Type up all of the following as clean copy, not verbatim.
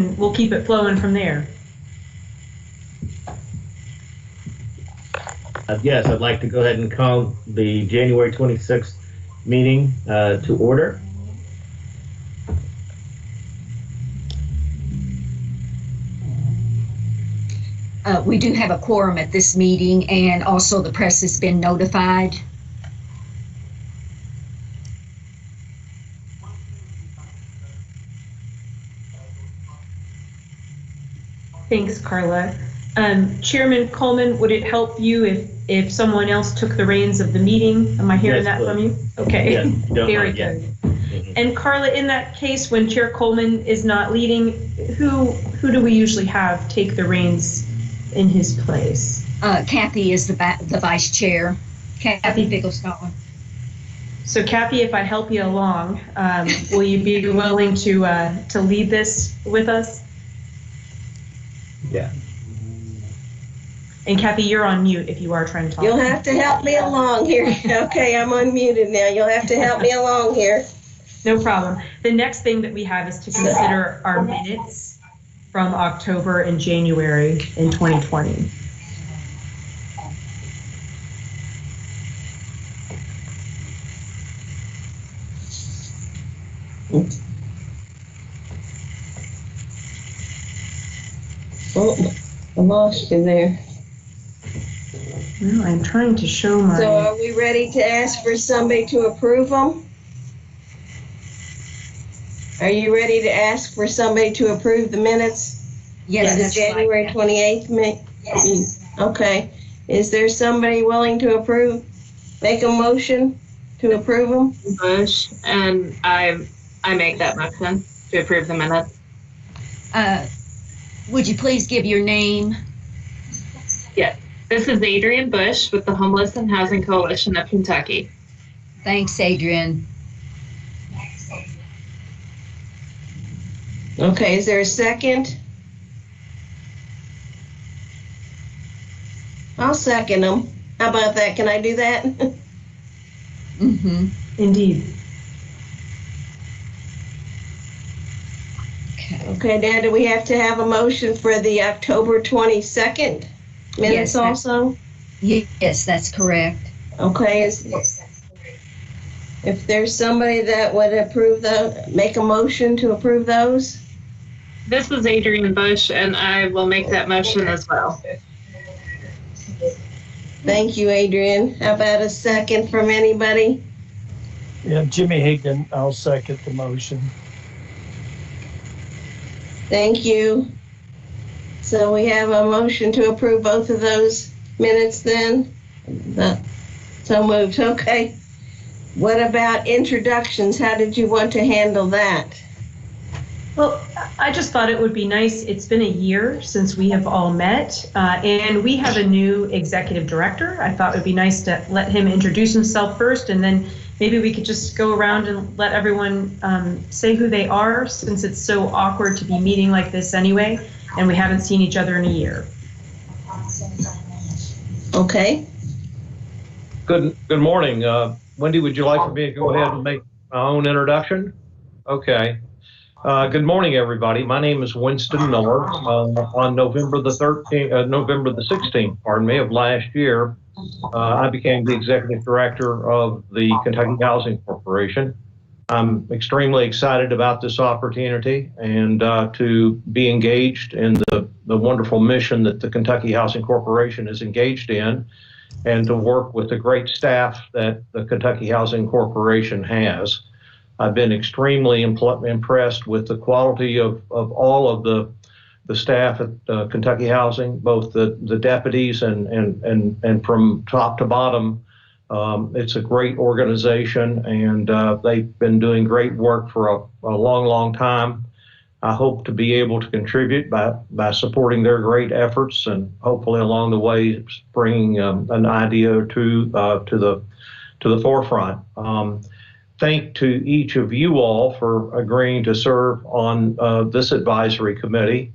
we'll keep it flowing from there. Yes, I'd like to go ahead and call the January 26th meeting to order. We do have a quorum at this meeting, and also the press has been notified. Thanks, Carla. Chairman Coleman, would it help you if someone else took the reins of the meeting? Am I hearing that from you? Okay, yes, very good. And Carla, in that case, when Chair Coleman is not leading, who do we usually have take the reins in his place? Kathy is the vice chair, Kathy Bigglestone. So Kathy, if I help you along, will you be willing to lead this with us? Yeah. And Kathy, you're on mute if you are trying to talk. You'll have to help me along here. Okay, I'm unmuted now. You'll have to help me along here. No problem. The next thing that we have is to consider our minutes from October and January in 2020. Oh, I lost you there. Well, I'm trying to show my... So are we ready to ask for somebody to approve them? Are you ready to ask for somebody to approve the minutes? Yes, The that's January right. 28th. Yes. Okay. Is there somebody willing to approve? Make a motion to approve them? Bush, and I make that motion to approve the minutes. Would you please give your name? Yes, this is Adrian Bush with the Homeless and Housing Coalition of Kentucky. Thanks, Adrian. Okay, is there a second? I'll second them. How about that? Can I do that? Mm-hmm. Indeed. Okay, now do we have to have a motion for the October 22nd minutes Yes, also? Yes, that's correct. Okay, if there's somebody that would approve make a motion to approve those? This is Adrian Bush, and I will make that motion as well. Thank you, Adrian. How about a second from anybody? Yeah, Jimmy Higdon, I'll second the motion. Thank you. So we have a motion to approve both of those minutes then? So moved, okay. What about introductions? How did you want to handle that? Well, I just thought it would be nice. It's been a year since we have all met, and we have a new executive director. I thought it would be nice to let him introduce himself first, and then maybe we could just go around and let everyone say who they are, since it's so awkward to be meeting like this anyway, and we haven't seen each other in a year. Okay. Good morning. Wendy, would you like for me to go ahead and make my own introduction? Okay. Good morning, everybody. My name is Winston Miller. On November the 16th, of last year, I became the executive director of the Kentucky Housing Corporation. I'm extremely excited about this opportunity and to be engaged in the wonderful mission that the Kentucky Housing Corporation is engaged in, and to work with the great staff that the Kentucky Housing Corporation has. I've been extremely impressed with the quality of all of the staff at Kentucky Housing, both the deputies and from top to bottom. It's a great organization, and they've been doing great work for a long, long time. I hope to be able to contribute by supporting their great efforts, and hopefully along the way bringing an idea or two to the forefront. Thank to each of you all for agreeing to serve on this advisory committee.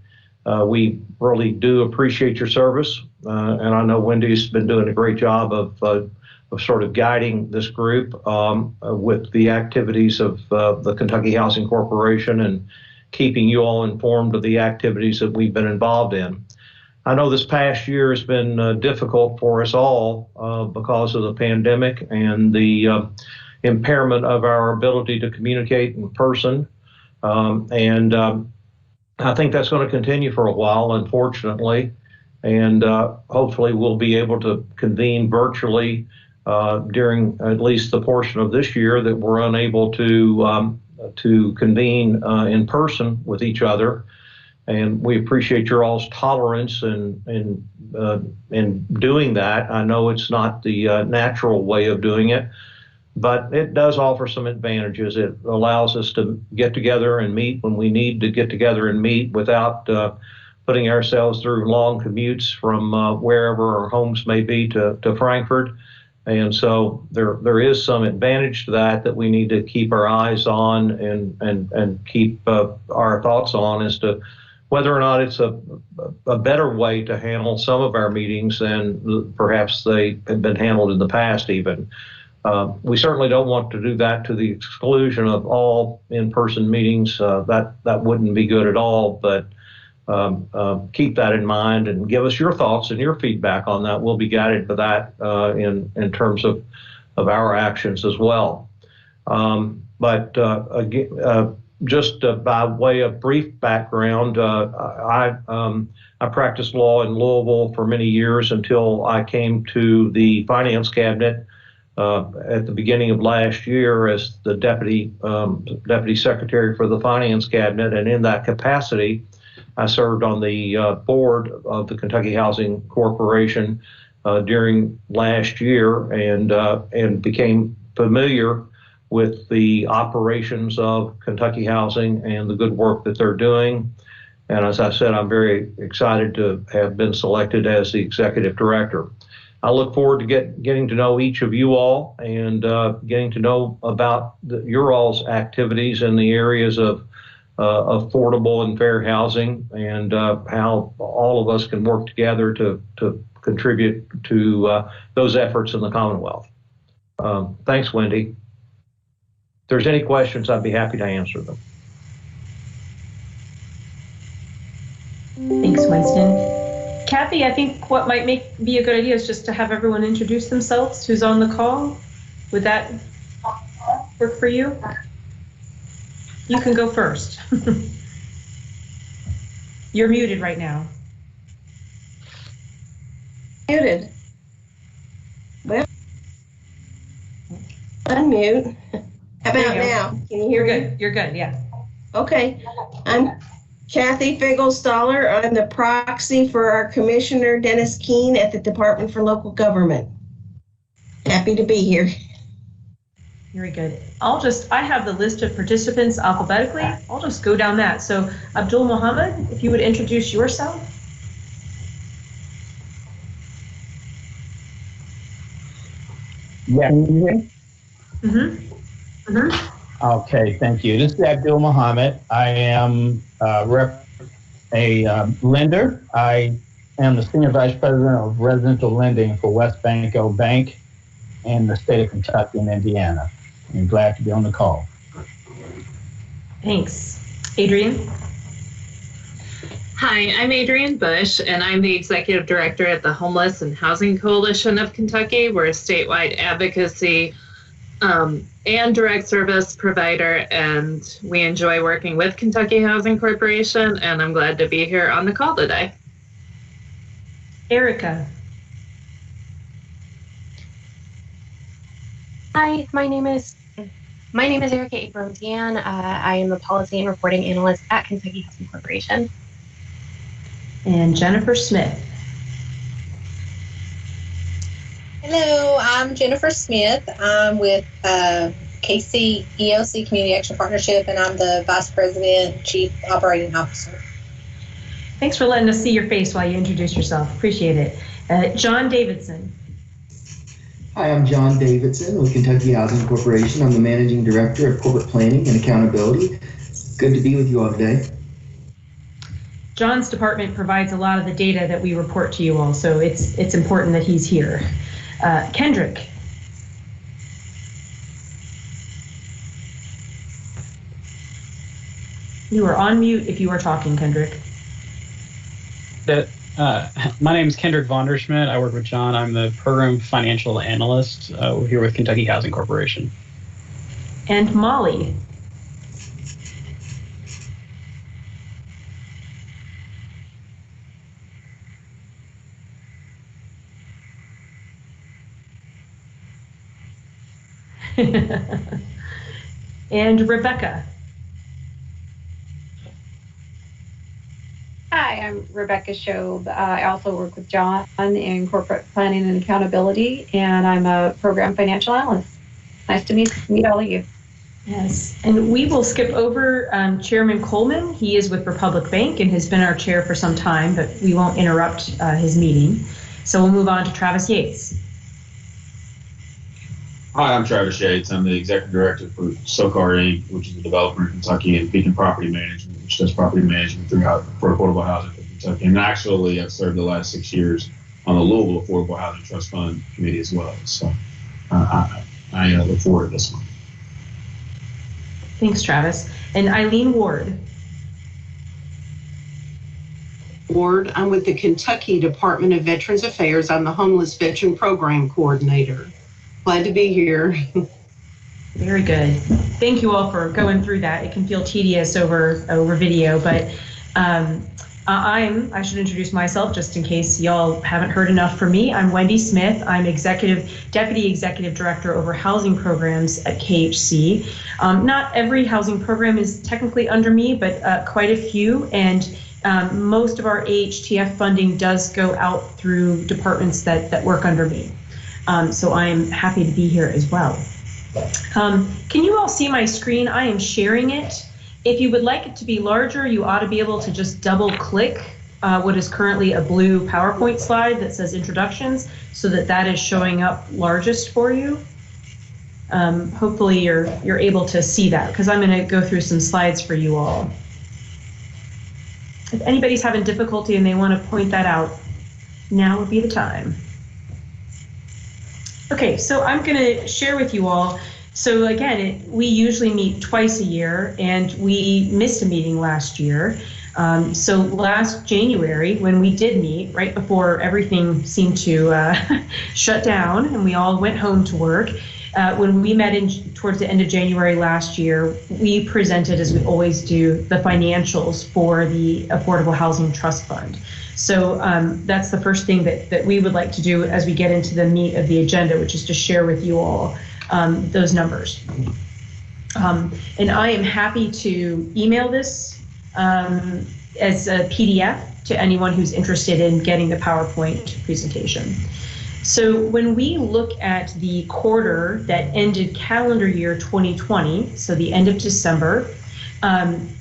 We really do appreciate your service, and I know Wendy's been doing a great job of sort of guiding this group with the activities of the Kentucky Housing Corporation, and keeping you all informed of the activities that we've been involved in. I know this past year has been difficult for us all because of the pandemic and the impairment of our ability to communicate in person. I think that's going to continue for a while, unfortunately. And hopefully we'll be able to convene virtually during at least the portion of this year that we're unable to convene in person with each other. And we appreciate your all's tolerance in doing that. I know it's not the natural way of doing it, but it does offer some advantages. It allows us to get together and meet when we need to get together and meet without putting ourselves through long commutes from wherever our homes may be to Frankfort. And so there is some advantage to that we need to keep our eyes on and keep our thoughts on as to whether or not it's a better way to handle some of our meetings than perhaps they have been handled in the past even. We certainly don't want to do that to the exclusion of all in-person meetings. That wouldn't be good at all, but keep that in mind and give us your thoughts and your feedback on that. We'll be guided by that in terms of our actions as well. But again, just by way of brief background, I practiced law in Louisville for many years until I came to the finance cabinet at the beginning of last year as the deputy secretary for the finance cabinet. And in that capacity, I served on the board of the Kentucky Housing Corporation during last year and became familiar with the operations of Kentucky Housing and the good work that they're doing. And as I said, I'm very excited to have been selected as the executive director. I look forward to getting to know each of you all and getting to know about your all's activities in the areas of affordable and fair housing and how all of us can work together to contribute to those efforts in the Commonwealth. Thanks, Wendy. If there's any questions, I'd be happy to answer them. Thanks, Winston. Kathy, I think what might be a good idea is just to have everyone introduce themselves who's on the call. Would that work for you? You can go first. You're muted right now. Muted. Well, unmute. How about now? Can you hear me? Good. You're good. Yeah. Okay. I'm Kathy Figel-Stoller. I'm the proxy for our Commissioner Dennis Keene at the Department for Local Government. Happy to be here. Very good. I have the list of participants alphabetically. I'll just go down that. So Abdul Muhammad, if you would introduce yourself. Yeah. Mm-hmm. Mm-hmm. Okay, thank you. This is Abdul Muhammad. I am a lender. I am the Senior Vice President of Residential Lending for West Banco Bank in the state of Kentucky and Indiana. I'm glad to be on the call. Thanks. Adrian? Hi, I'm Adrian Bush, and I'm the Executive Director at the Homeless and Housing Coalition of Kentucky. We're a statewide advocacy and direct service provider, and we enjoy working with Kentucky Housing Corporation, and I'm glad to be here on the call today. Erica? Hi, my name is Erica Abrams-Yan. I am a policy and reporting analyst at Kentucky Housing Corporation. And Jennifer Smith. Hello, I'm Jennifer Smith. I'm with KC EOC Community Action Partnership, and I'm the Vice President, Chief Operating Officer. Thanks for letting us see your face while you introduce yourself. Appreciate it. John Davidson. Hi, I'm John Davidson with Kentucky Housing Corporation. I'm the Managing Director of Corporate Planning and Accountability. Good to be with you all today. John's department provides a lot of the data that we report to you all, so it's important that he's here. Kendrick. You are on mute if you are talking, Kendrick. My name is Kendrick Vonderschmidt. I work with John. I'm the program financial analyst. We're here with Kentucky Housing Corporation. And Molly. And Rebecca. Hi, I'm Rebecca Shobe. I also work with John in corporate planning and accountability, and I'm a program financial analyst. Nice to meet all of you. Yes, and we will skip over Chairman Coleman. He is with Republic Bank and has been our chair for some time, but we won't interrupt his meeting. So we'll move on to Travis Yates. Hi, I'm Travis Yates. I'm the executive director for SoCar Inc., which is a developer in Kentucky, and Beacon Property Management, which does property management for affordable housing for Kentucky. And actually, I've served the last 6 years on the Louisville Affordable Housing Trust Fund Committee as well. So I look forward to this one. Thanks, Travis. And Eileen Ward. Ward, I'm with the Kentucky Department of Veterans Affairs. I'm the Homeless Veteran Program Coordinator. Glad to be here. Very good. Thank you all for going through that. It can feel tedious over video, but I should introduce myself just in case y'all haven't heard enough from me. I'm Wendy Smith. I'm Deputy Executive Director over Housing Programs at KHC. Not every housing program is technically under me, but quite a few, and most of our AHTF funding does go out through departments that work under me. So I'm happy to be here as well. Can you all see my screen? I am sharing it. If you would like it to be larger, you ought to be able to just double click what is currently a blue PowerPoint slide that says introductions so that is showing up largest for you. Hopefully you're able to see that because I'm going to go through some slides for you all. If anybody's having difficulty and they want to point that out, now would be the time. Okay, so I'm going to share with you all. So again, we usually meet twice a year, and we missed a meeting last year. So last January, when we did meet, right before everything seemed to shut down and we all went home to work, when we met towards the end of January last year, we presented, as we always do, the financials for the Affordable Housing Trust Fund. So that's the first thing that we would like to do as we get into the meat of the agenda, which is to share with you all those numbers. And I am happy to email this as a PDF to anyone who's interested in getting the PowerPoint presentation. So when we look at the quarter that ended calendar year 2020, so the end of December,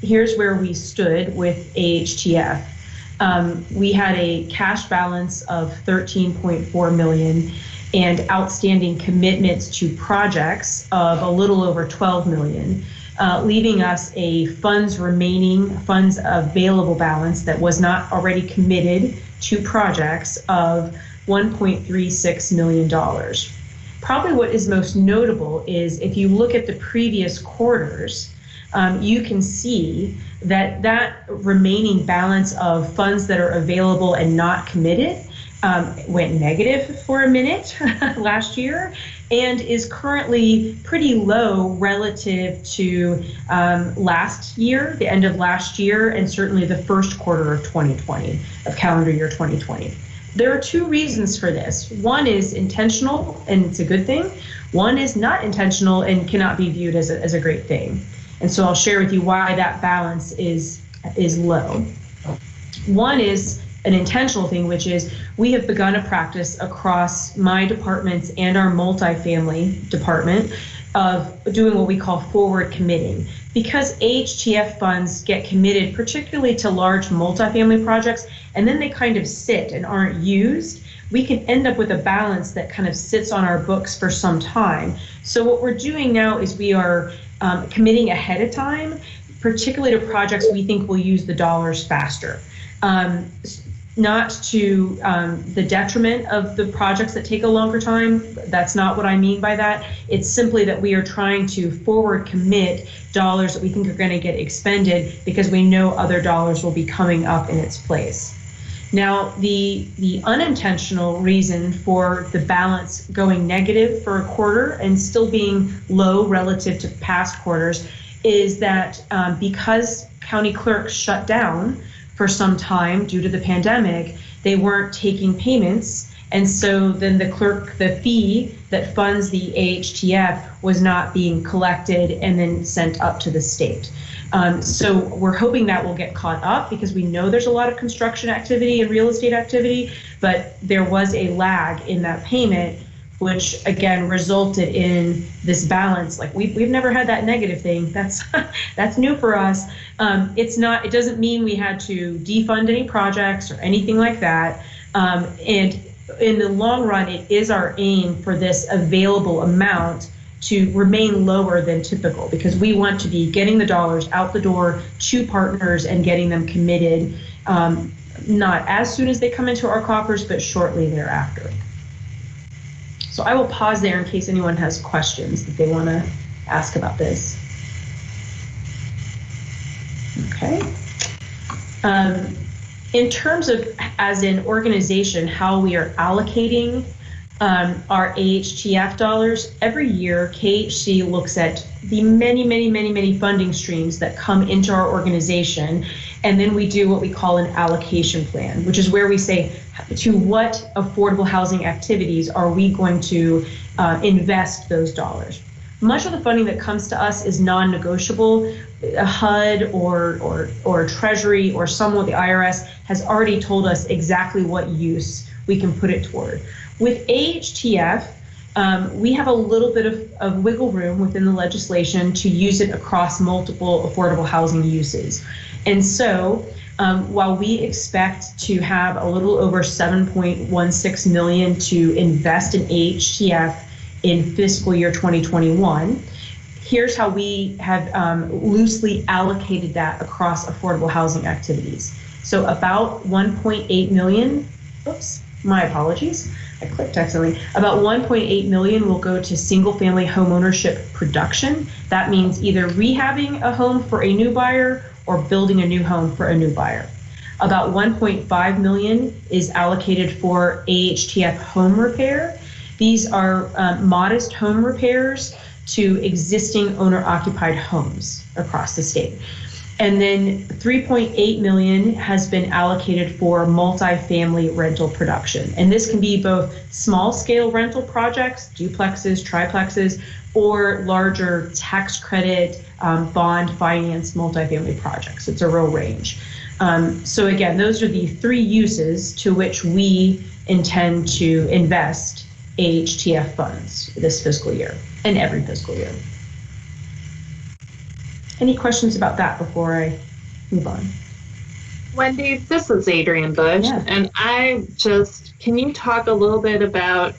here's where we stood with AHTF. We had a cash balance of $13.4 million and outstanding commitments to projects of a little over $12 million, leaving us a funds available balance that was not already committed to projects of $1.36 million. Probably what is most notable is if you look at the previous quarters, you can see that remaining balance of funds that are available and not committed went negative for a minute last year and is currently pretty low relative to last year, the end of last year, and certainly the first quarter of 2020, of calendar year 2020. There are two reasons for this. One is intentional, and it's a good thing. One is not intentional and cannot be viewed as a great thing. And so I'll share with you why that balance is low. One is an intentional thing, which is we have begun a practice across my departments and our multifamily department of doing what we call forward committing. Because AHTF funds get committed particularly to large multifamily projects, and then they kind of sit and aren't used, we can end up with a balance that kind of sits on our books for some time. So what we're doing now is we are committing ahead of time, particularly to projects we think will use the dollars faster. not to the detriment of the projects that take a longer time. That's not what I mean by that. It's simply that we are trying to forward commit dollars that we think are going to get expended because we know other dollars will be coming up in its place. Now, the unintentional reason for the balance going negative for a quarter and still being low relative to past quarters is that because county clerks shut down for some time due to the pandemic, they weren't taking payments. And so then the fee that funds the AHTF was not being collected and then sent up to the state. So we're hoping that will get caught up because we know there's a lot of construction activity and real estate activity, but there was a lag in that payment, which again resulted in this balance. Like we've never had that negative thing. That's new for us. It doesn't mean we had to defund any projects or anything like that. And in the long run, it is our aim for this available amount to remain lower than typical because we want to be getting the dollars out the door to partners and getting them committed, not as soon as they come into our coffers, but shortly thereafter. So I will pause there in case anyone has questions that they want to ask about this. Okay. In terms of, as an organization, how we are allocating our AHTF dollars, every year KHC looks at the many funding streams that come into our organization, and then we do what we call an allocation plan, which is where we say to what affordable housing activities are we going to invest those dollars. Much of the funding that comes to us is non-negotiable. HUD or Treasury or someone, the IRS, has already told us exactly what use we can put it toward. With AHTF, we have a little bit of wiggle room within the legislation to use it across multiple affordable housing uses. And so while we expect to have a little over $7.16 million to invest in AHTF in fiscal year 2021, here's how we have loosely allocated that across affordable housing activities. So about 1.8 million, oops, my apologies, I clicked accidentally. About 1.8 million will go to single family home ownership production. That means either rehabbing a home for a new buyer or building a new home for a new buyer. About 1.5 million is allocated for AHTF home repair. These are modest home repairs to existing owner-occupied homes across the state. And then 3.8 million has been allocated for multifamily rental production. And this can be both small-scale rental projects, duplexes, triplexes, or larger tax credit, bond finance multifamily projects. It's a real range. So again, those are the three uses to which we intend to invest AHTF funds this fiscal year and every fiscal year. Any questions about that before I move on? Wendy, this is Adrienne Bush, and can you talk a little bit about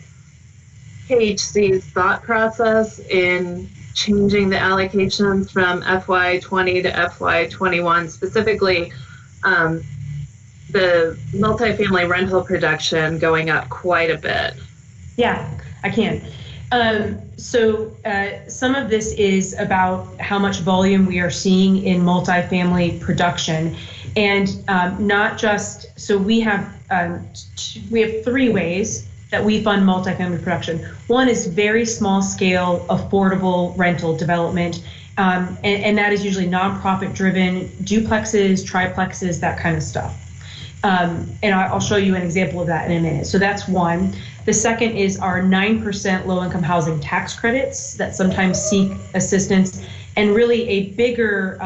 KHC's thought process in changing the allocations from FY20 to FY21, specifically the multifamily rental production going up quite a bit? Yeah, I can. So some of this is about how much volume we are seeing in multifamily production, and not just, so we have three ways that we fund multifamily production. One is very small scale, affordable rental development, and that is usually nonprofit driven, duplexes, triplexes, that kind of stuff. And I'll show you an example of that in a minute. So that's one. The second is our 9% low-income housing tax credits that sometimes seek assistance. And really a bigger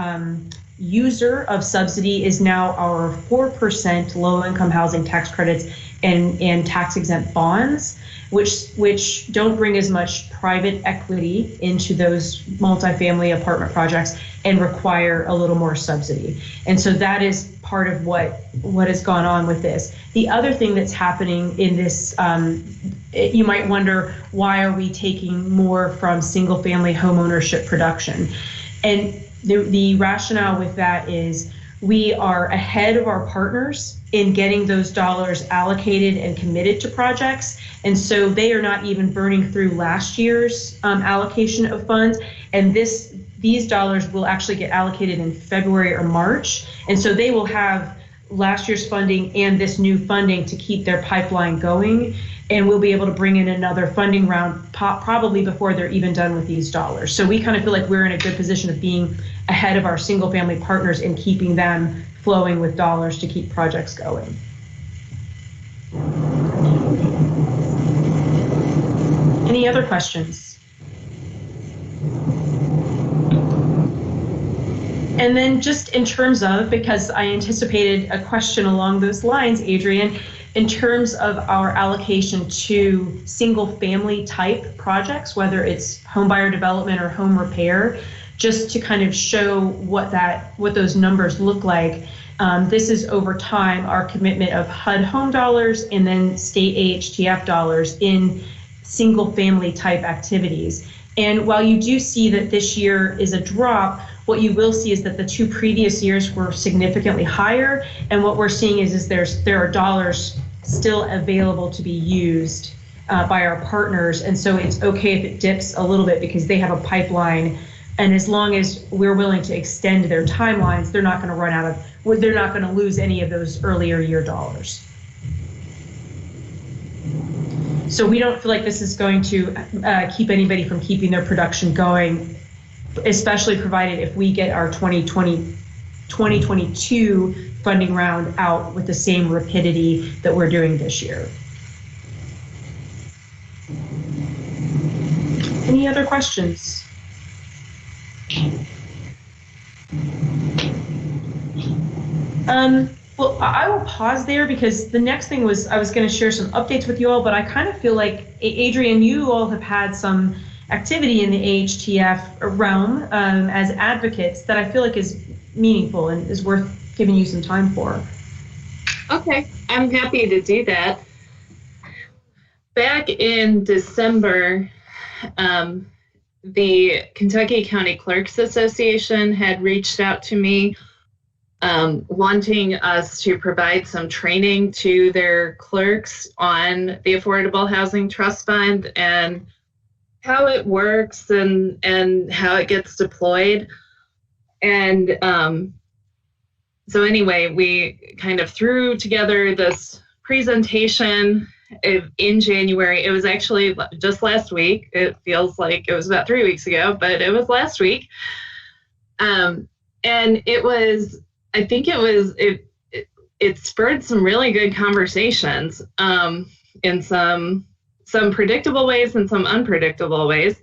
user of subsidy is now our 4% low-income housing tax credits and tax-exempt bonds, which don't bring as much private equity into those multifamily apartment projects and require a little more subsidy. And so that is part of what has gone on with this. The other thing that's happening in this, you might wonder, why are we taking more from single family home ownership production? And the rationale with that is we are ahead of our partners in getting those dollars allocated and committed to projects. And so they are not even burning through last year's allocation of funds. And these dollars will actually get allocated in February or March. And so they will have last year's funding and this new funding to keep their pipeline going. And we'll be able to bring in another funding round probably before they're even done with these dollars. So we kind of feel like we're in a good position of being ahead of our single family partners and keeping them flowing with dollars to keep projects going. Any other questions? And then just in terms of, because I anticipated a question along those lines, Adrian, in terms of our allocation to single family type projects, whether it's home buyer development or home repair, just to kind of show what those numbers look like. This is over time our commitment of HUD home dollars and then state AHTF dollars in single family type activities. And while you do see that this year is a drop, what you will see is that the 2 previous years were significantly higher. And what we're seeing is there are dollars still available to be used by our partners. And so it's okay if it dips a little bit because they have a pipeline. And as long as we're willing to extend their timelines, they're not going to lose any of those earlier year dollars. So we don't feel like this is going to keep anybody from keeping their production going, especially provided if we get our 2022 funding round out with the same rapidity that we're doing this year. Any other questions? Well, I will pause there because the next thing was I was going to share some updates with you all, but I kind of feel like, Adrian, you all have had some activity in the AHTF realm as advocates that I feel like is meaningful and is worth giving you some time for. Okay, I'm happy to do that. Back in December, the Kentucky County Clerks Association had reached out to me wanting us to provide some training to their clerks on the Affordable Housing Trust Fund and how it works and how it gets deployed. And so anyway, we kind of threw together this presentation in January. It was actually just last week. It feels like it was about 3 weeks ago, but it was last week. And it was, I think it spurred some really good conversations in some predictable ways and some unpredictable ways.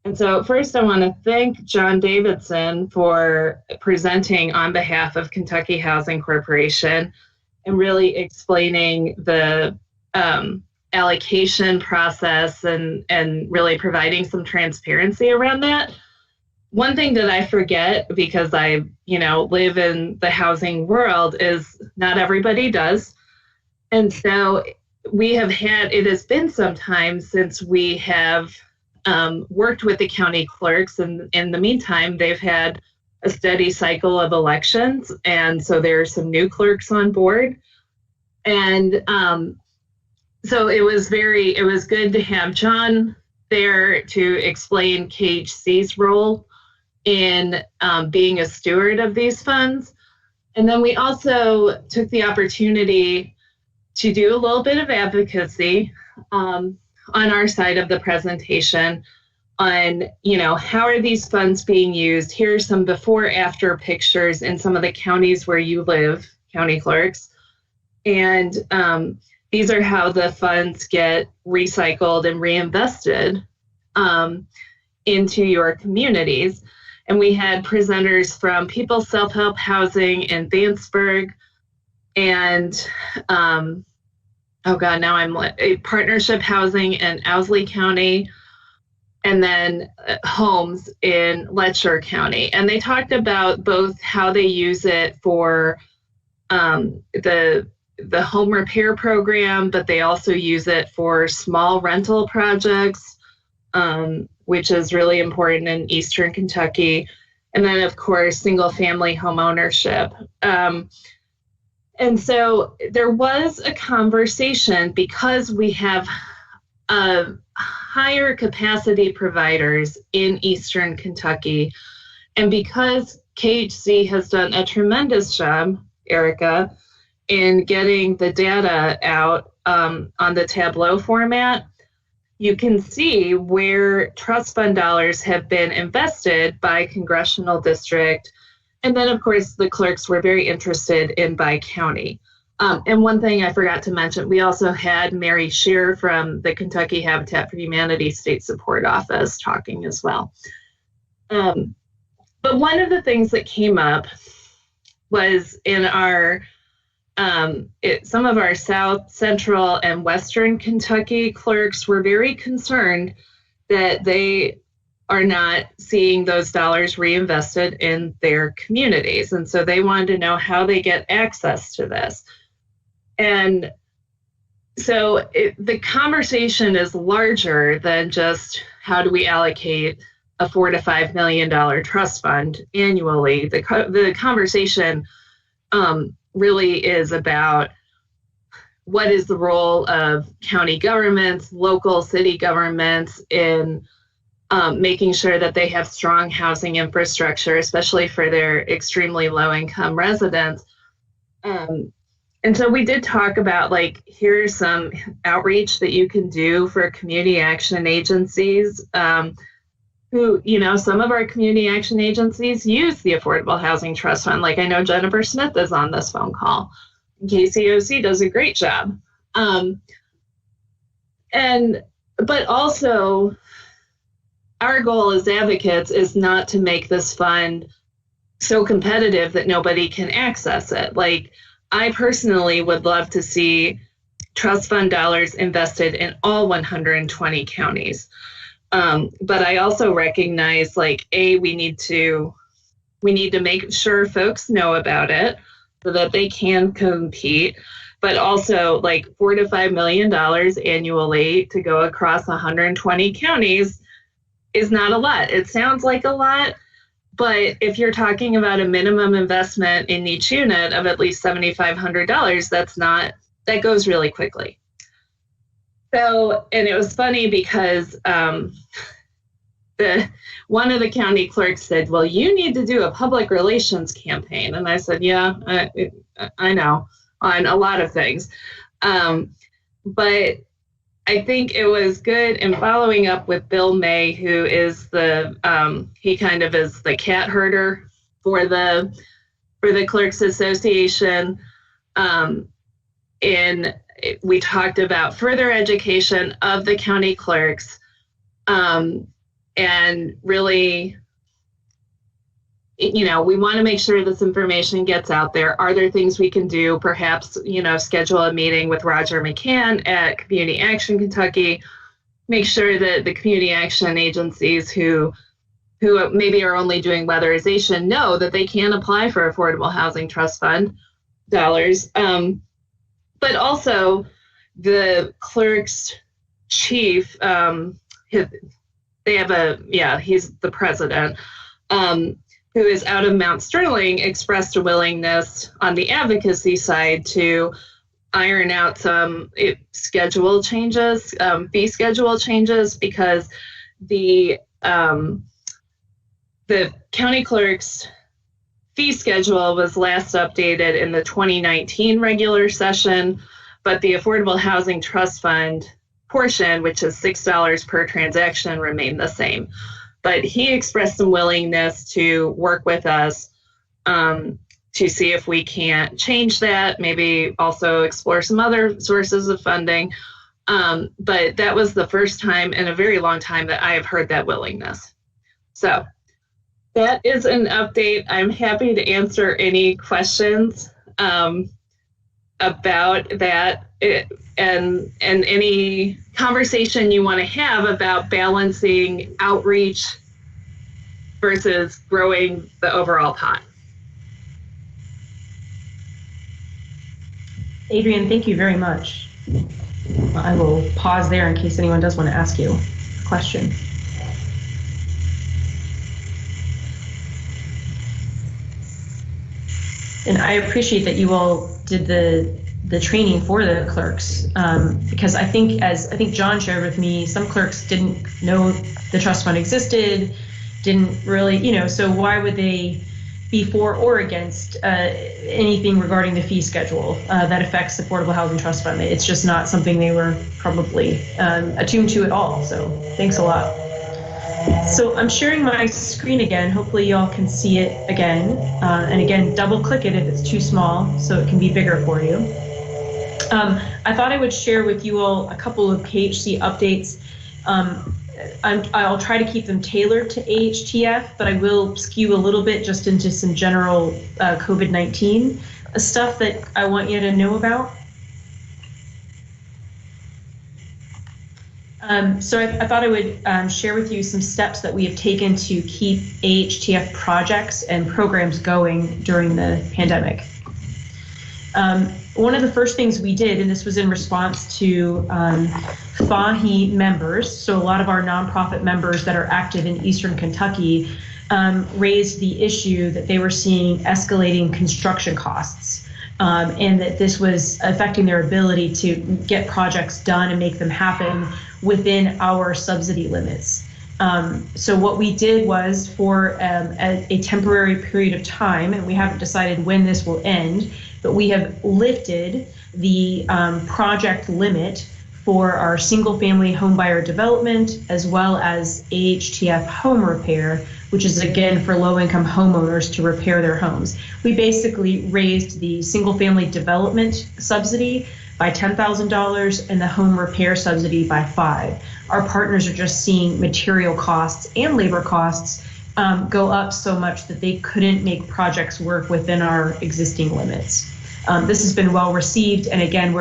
And so first I want to thank John Davidson for presenting on behalf of Kentucky Housing Corporation and really explaining the allocation process and really providing some transparency around that. One thing that I forget because I, live in the housing world is not everybody does. And so it has been some time since we have worked with the county clerks, and in the meantime, they've had a steady cycle of elections. And so there are some new clerks on board. And so it was good to have John there to explain KHC's role in being a steward of these funds. And then we also took the opportunity to do a little bit of advocacy on our side of the presentation on, how are these funds being used? Here are some before after pictures in some of the counties where you live, county clerks. And these are how the funds get recycled and reinvested into your communities. And we had presenters from People's Self-Help Housing in Vanceburg and, Partnership Housing in Owsley County, and then Homes in Letcher County. And they talked about both how they use it for the home repair program, but they also use it for small rental projects, which is really important in Eastern Kentucky. And then, of course, single-family home ownership. And so there was a conversation, because we have higher capacity providers in Eastern Kentucky, and because KHC has done a tremendous job, Erica, in getting the data out on the Tableau format, you can see where trust fund dollars have been invested by congressional district. And then, of course, the clerks were very interested in by county. And one thing I forgot to mention, we also had Mary Shear from the Kentucky Habitat for Humanity State Support Office talking as well. But one of the things that came up was in our some of our South, Central, and Western Kentucky clerks were very concerned that they are not seeing those dollars reinvested in their communities. And so they wanted to know how they get access to this. And so the conversation is larger than just how do we allocate a $4 to $5 million trust fund annually. The conversation really is about what is the role of county governments, local city governments in making sure that they have strong housing infrastructure, especially for their extremely low-income residents. And so we did talk about, like, here's some outreach that you can do for community action agencies who, you know, some of our community action agencies use the Affordable Housing Trust Fund. Like, I know Jennifer Smith is on this phone call. KCOC does a great job. But also, our goal as advocates is not to make this fund so competitive that nobody can access it. Like, I personally would love to see trust fund dollars invested in all 120 counties. But I also recognize, like, we need to make sure folks know about it so that they can compete. But also, like, $4 to $5 million annually to go across 120 counties is not a lot. It sounds like a lot, but if you're talking about a minimum investment in each unit of at least $7,500, that goes really quickly. So, and it was funny because one of the county clerks said, well, you need to do a public relations campaign. And I said, yeah, I know, on a lot of things. But I think it was good in following up with Bill May, who is he kind of is the cat herder for the Clerks Association. We talked about further education of the county clerks, and really, you know, we want to make sure this information gets out there. Are there things we can do? Perhaps, you know, schedule a meeting with Roger McCann at Community Action Kentucky, make sure that the community action agencies who maybe are only doing weatherization know that they can apply for Affordable Housing Trust Fund dollars. But also the clerk's chief, he's the president, who is out of Mount Sterling, expressed a willingness on the advocacy side to iron out some fee schedule changes, because the county clerk's fee schedule was last updated in the 2019 regular session, but the Affordable Housing Trust Fund portion, which is $6 per transaction, remained the same. But he expressed some willingness to work with us to see if we can't change that, maybe also explore some other sources of funding. But that was the first time in a very long time that I have heard that willingness. So that is an update. I'm happy to answer any questions about that and any conversation you want to have about balancing outreach versus growing the overall pot. Adrienne, thank you very much. I will pause there in case anyone does want to ask you a question. And I appreciate that you all did the training for the clerks, because I think John shared with me, some clerks didn't know the trust fund existed, didn't really, so why would they be for or against anything regarding the fee schedule that affects the Affordable Housing Trust Fund? It's just not something they were probably attuned to at all. So thanks a lot. So I'm sharing my screen again. Hopefully y'all can see it again. And again, double click it if it's too small so it can be bigger for you. I thought I would share with you all a couple of KHC updates. I'll try to keep them tailored to AHTF, but I will skew a little bit just into some general COVID-19 stuff that I want you to know about. So I thought I would share with you some steps that we have taken to keep AHTF projects and programs going during the pandemic. One of the first things we did, and this was in response to FAHI members, so a lot of our nonprofit members that are active in Eastern Kentucky raised the issue that they were seeing escalating construction costs, and that this was affecting their ability to get projects done and make them happen within our subsidy limits. So what we did was, for a temporary period of time, and we haven't decided when this will end, but we have lifted the project limit for our single family home buyer development, as well as AHTF home repair, which is again for low income homeowners to repair their homes. We basically raised the single family development subsidy by $10,000 and the home repair subsidy by $5,000. Our partners are just seeing material costs and labor costs go up so much that they couldn't make projects work within our existing limits. This has been well received, and again,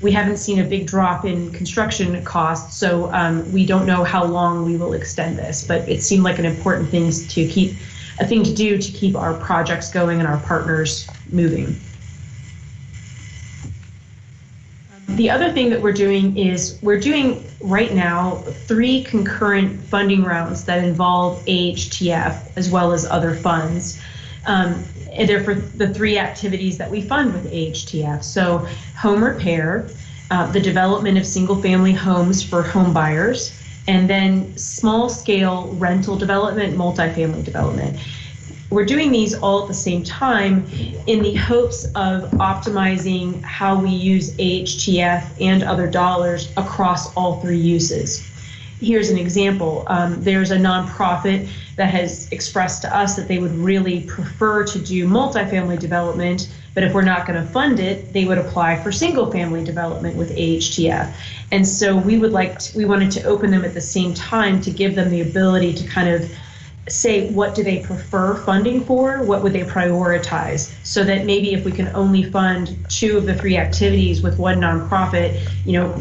we haven't seen a big drop in construction costs, so we don't know how long we will extend this, but it seemed like an important thing to do to keep our projects going and our partners moving. The other thing that we're doing is right now 3 concurrent funding rounds that involve AHTF as well as other funds. And they're for the 3 activities that we fund with AHTF. So home repair, the development of single family homes for home buyers, and then small scale rental development, multifamily development. We're doing these all at the same time in the hopes of optimizing how we use AHTF and other dollars across all 3 uses. Here's an example. There's a nonprofit that has expressed to us that they would really prefer to do multifamily development, but if we're not going to fund it, they would apply for single family development with AHTF. And so we wanted to open them at the same time to give them the ability to kind of say, what do they prefer funding for? What would they prioritize? So that maybe if we can only fund 2 of the 3 activities with one nonprofit,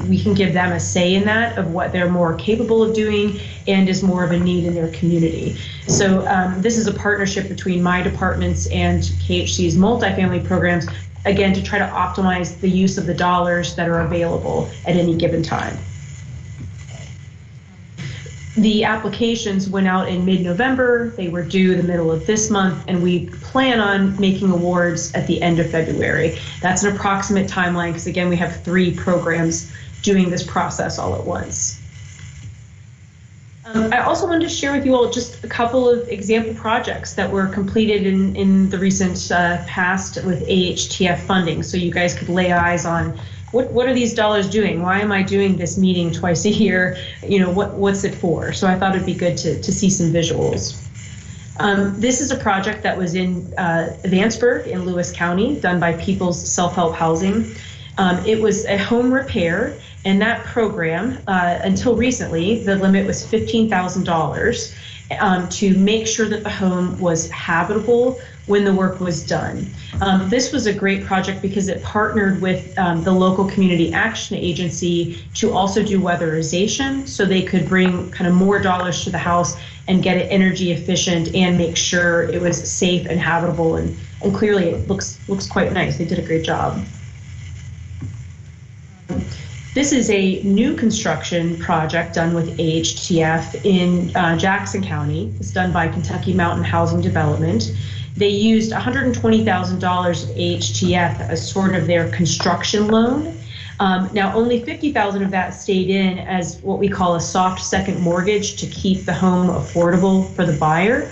we can give them a say in that of what they're more capable of doing and is more of a need in their community. So this is a partnership between my departments and KHC's multifamily programs, again, to try to optimize the use of the dollars that are available at any given time. The applications went out in mid-November. They were due the middle of this month, and we plan on making awards at the end of February. That's an approximate timeline because, again, we have 3 programs doing this process all at once. I also wanted to share with you all just a couple of example projects that were completed in the recent past with AHTF funding, so you guys could lay eyes on what are these dollars doing? Why am I doing this meeting twice a year? What's it for? So I thought it'd be good to see some visuals. This is a project that was in Vanceburg in Lewis County, done by People's Self-Help Housing. It was a home repair, and that program, until recently, the limit was $15,000 to make sure that the home was habitable when the work was done. This was a great project because it partnered with the local community action agency to also do weatherization, so they could bring kind of more dollars to the house and get it energy efficient and make sure it was safe and habitable, and clearly it looks quite nice. They did a great job. This is a new construction project done with AHTF in Jackson County. It's done by Kentucky Mountain Housing Development. They used $120,000 of AHTF as sort of their construction loan. Now, only $50,000 of that stayed in as what we call a soft second mortgage to keep the home affordable for the buyer.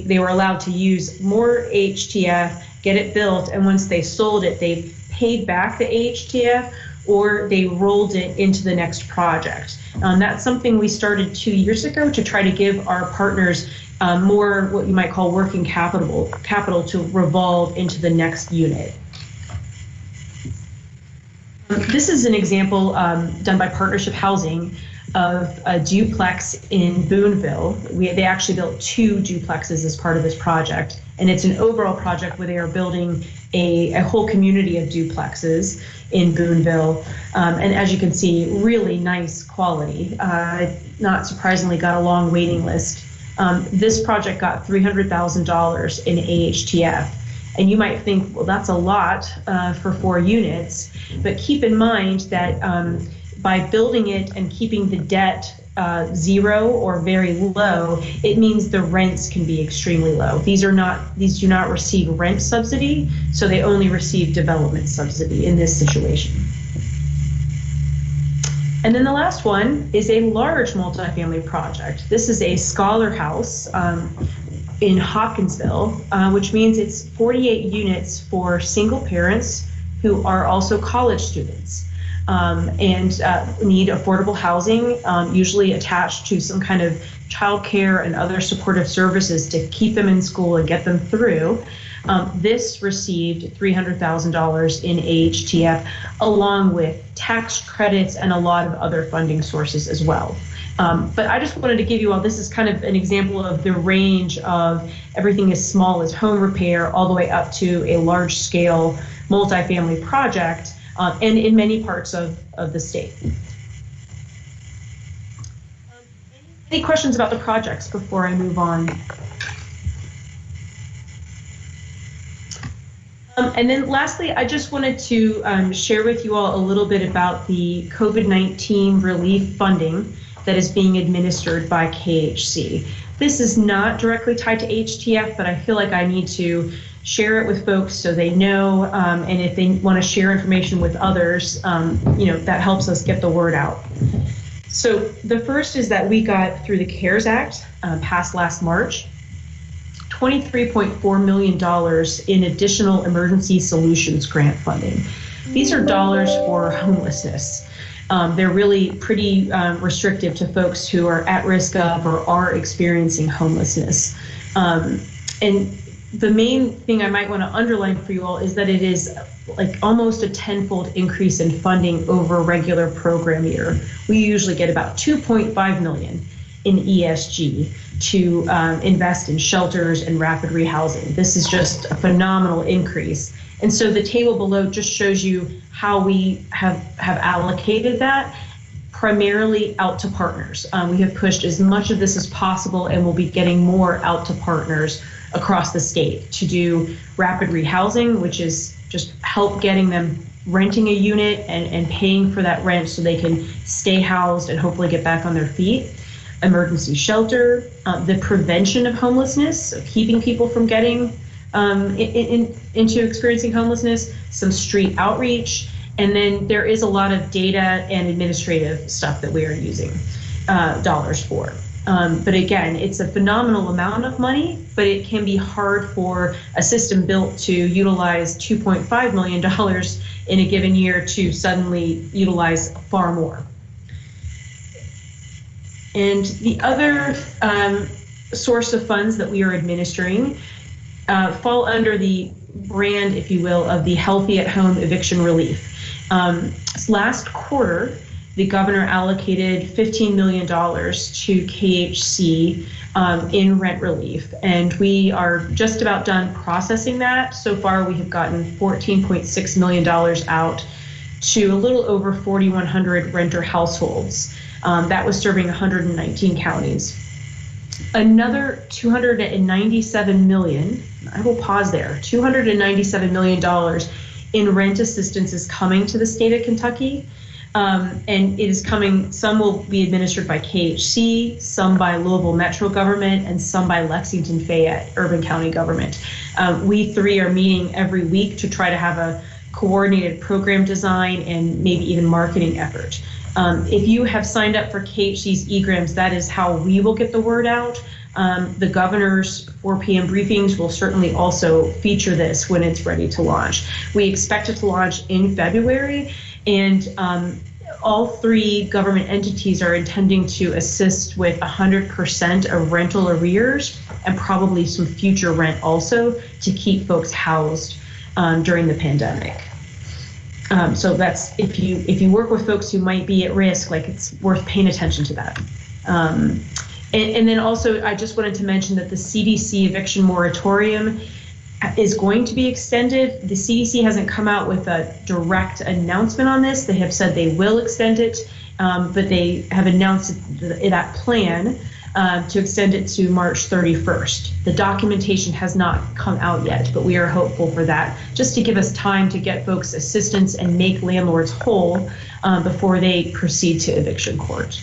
They were allowed to use more AHTF, get it built, and once they sold it, they paid back the AHTF or they rolled it into the next project. That's something we started 2 years ago to try to give our partners more what you might call working capital to revolve into the next unit. This is an example done by Partnership Housing of a duplex in Boonville. They actually built 2 duplexes as part of this project, and it's an overall project where they are building a whole community of duplexes in Boonville. And as you can see, really nice quality. Not surprisingly, got a long waiting list. This project got $300,000 in AHTF. And you might think, well, that's a lot for 4 units, but keep in mind that by building it and keeping the debt zero or very low, it means the rents can be extremely low. These do not receive rent subsidy, so they only receive development subsidy in this situation. And then the last one is a large multifamily project. This is a Scholar House in Hopkinsville, which means it's 48 units for single parents who are also college students and need affordable housing, usually attached to some kind of childcare and other supportive services to keep them in school and get them through. This received $300,000 in AHTF, along with tax credits and a lot of other funding sources as well. But I just wanted to give you all, this is kind of an example of the range of everything as small as home repair all the way up to a large scale multifamily project, and in many parts of the state. Any questions about the projects before I move on? And then lastly, I just wanted to share with you all a little bit about the COVID-19 relief funding that is being administered by KHC. This is not directly tied to HTF, but I feel like I need to share it with folks so they know, and if they want to share information with others, that helps us get the word out. So the first is that we got through the CARES Act, passed last March, $23.4 million in additional emergency solutions grant funding. These are dollars for homelessness. They're really pretty restrictive to folks who are at risk of or are experiencing homelessness. And the main thing I might want to underline for you all is that it is like almost a 10-fold increase in funding over a regular program year. We usually get about $2.5 million in ESG to invest in shelters and rapid rehousing. This is just a phenomenal increase. And so the table below just shows you how we have allocated that primarily out to partners. We have pushed as much of this as possible, and we'll be getting more out to partners across the state to do rapid rehousing, which is just help getting them renting a unit and paying for that rent so they can stay housed and hopefully get back on their feet. Emergency shelter, the prevention of homelessness, so keeping people from getting into experiencing homelessness, some street outreach, and then there is a lot of data and administrative stuff that we are using dollars for. But again, it's a phenomenal amount of money, but it can be hard for a system built to utilize $2.5 million in a given year to suddenly utilize far more. And the other source of funds that we are administering fall under the brand, if you will, of the Healthy at Home Eviction Relief. Last quarter, the governor allocated $15 million to KHC in rent relief, and we are just about done processing that. So far, we have gotten $14.6 million out to a little over 4,100 renter households. That was serving 119 counties. Another $297 million, I will pause there, $297 million in rent assistance is coming to the state of Kentucky. And it is coming, some will be administered by KHC, some by Louisville Metro Government, and some by Lexington Fayette Urban County Government. We three are meeting every week to try to have a coordinated program design and maybe even marketing effort. If you have signed up for KHC's egrams, that is how we will get the word out. The governor's 4 p.m. briefings will certainly also feature this when it's ready to launch. We expect it to launch in February, and all 3 government entities are intending to assist with 100% of rental arrears and probably some future rent also to keep folks housed during the pandemic. So that's, if you work with folks who might be at risk, like, it's worth paying attention to that. And then also, I just wanted to mention that the CDC eviction moratorium is going to be extended. The CDC hasn't come out with a direct announcement on this. They have said they will extend it, but they have announced that plan to extend it to March 31st. The documentation has not come out yet, but we are hopeful for that, just to give us time to get folks assistance and make landlords whole before they proceed to eviction court.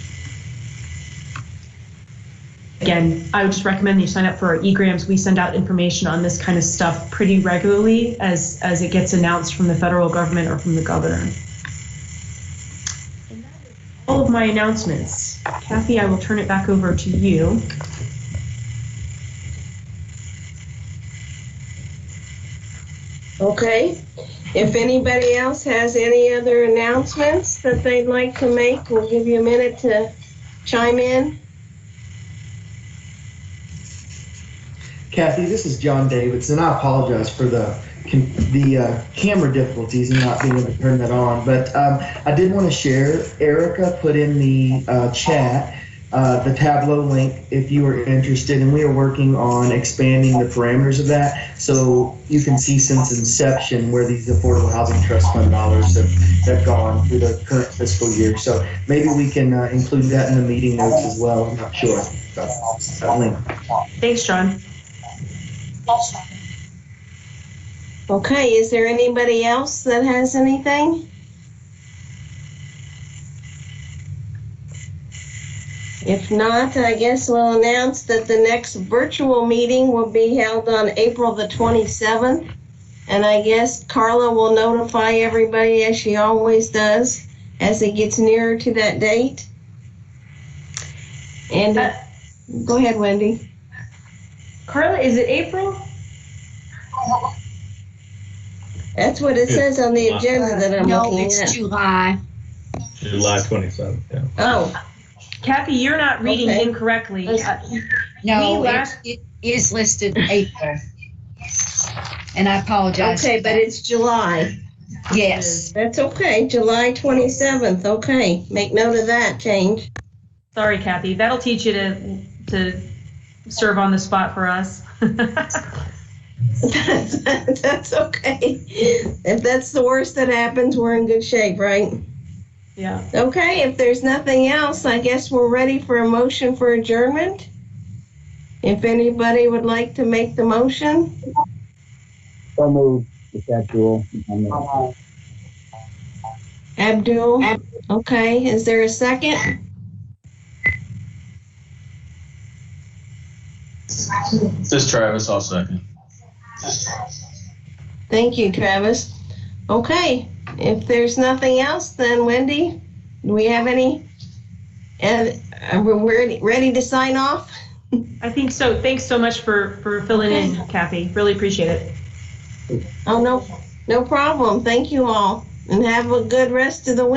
Again, I would just recommend you sign up for our egrams. We send out information on this kind of stuff pretty regularly as it gets announced from the federal government or from the governor. And that is all of my announcements. Kathy, I will turn it back over to you. Okay. If anybody else has any other announcements that they'd like to make, we'll give you a minute to chime in. Kathy, this is John Davidson. I apologize for the camera difficulties and not being able to turn that on, but I did want to share, Erica put in the chat the Tableau link if you are interested, and we are working on expanding the parameters of that so you can see since inception where these Affordable Housing Trust Fund dollars have gone through the current fiscal year. So maybe we can include that in the meeting notes as well. I'm not sure. That link. Thanks, John. Okay, is there anybody else that has anything? If not, I guess we'll announce that the next virtual meeting will be held on April the 27th. And I guess Carla will notify everybody, as she always does, as it gets nearer to that date. And go ahead, Wendy. Carla, is it April? That's what it says on the agenda that I'm looking at. No, it's July. July 27th, yeah. Oh. Kathy, you're not reading incorrectly. No, it is listed April. And I apologize. Okay, but it's July. Yes. That's okay. July 27th. Okay. Make note of that change. Sorry, Kathy. That'll teach you to serve on the spot for us. That's okay. If that's the worst that happens, we're in good shape, right? Yeah. Okay, if there's nothing else, I guess we're ready for a motion for adjournment. If anybody would like to make the motion. So moved. It's Abdul. Abdul. Okay, is there a second? This is Travis, I'll second. Thank you, Travis. Okay, if there's nothing else, then Wendy, do we have any? And we're ready to sign off? I think so. Thanks so much for filling in, Kathy. Really appreciate it. Oh, no problem. Thank you all, and have a good rest of the winter.